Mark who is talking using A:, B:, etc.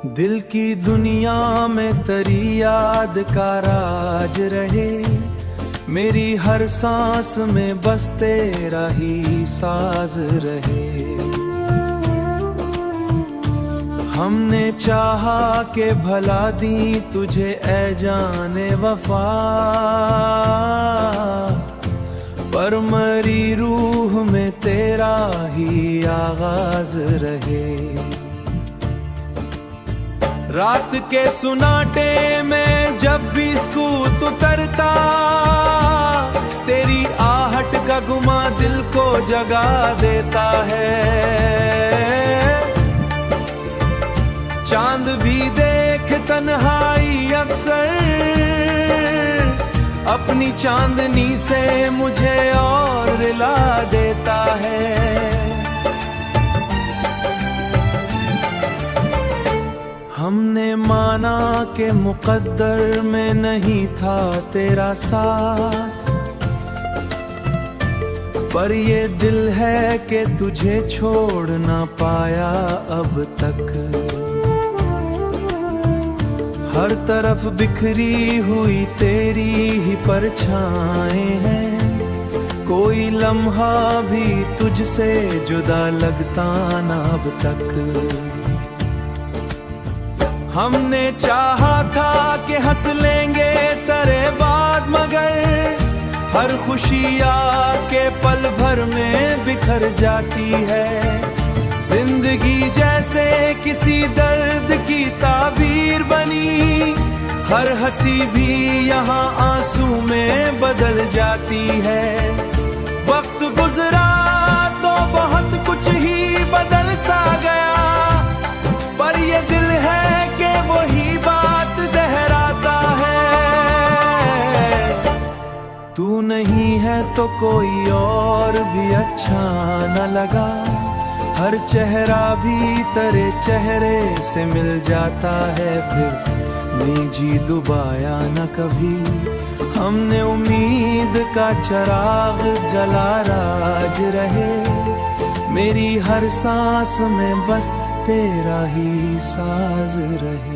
A: दिल की दुनिया में तेरी याद का राज रहे, मेरी हर सांस में बस तेरा ही साज रहे। हमने चाहा के भला दी तुझे ऐ जाने वफा, पर मरी रूह में तेरा ही आगाज रहे। रात के सुनाटे में जब भी स्कूत उतरता, तेरी आहट का गुमा दिल को जगा देता है। चांद भी देख तन्हाई अक्सर, अपनी चांदनी से मुझे और रिला देता है। हमने माना कि मुकद्दर में नहीं था तेरा साथ, पर ये दिल है कि तुझे छोड़ ना पाया अब तक। हर तरफ बिखरी हुई तेरी ही परछाएं हैं, कोई लम्हा भी तुझसे जुदा लगता ना अब तक। हमने चाहा था कि हंस लेंगे तेरे बाद, मगर हर खुशी आके पल भर में बिखर जाती है। जिंदगी जैसे किसी दर्द की ताबीर बनी, हर हंसी भी यहाँ आंसू में बदल जाती है। वक्त गुजरा तो बहुत कुछ ही बदल सा गया, पर ये दिल है कि वही बात दोहराता है। तू नहीं है तो कोई और भी अच्छा न लगा, हर चेहरा भी तेरे चेहरे से मिल जाता है। फिर निजी डुबाया न कभी, हमने उम्मीद का चिराग जला राज रहे। मेरी हर सांस में बस तेरा ही साज रहे।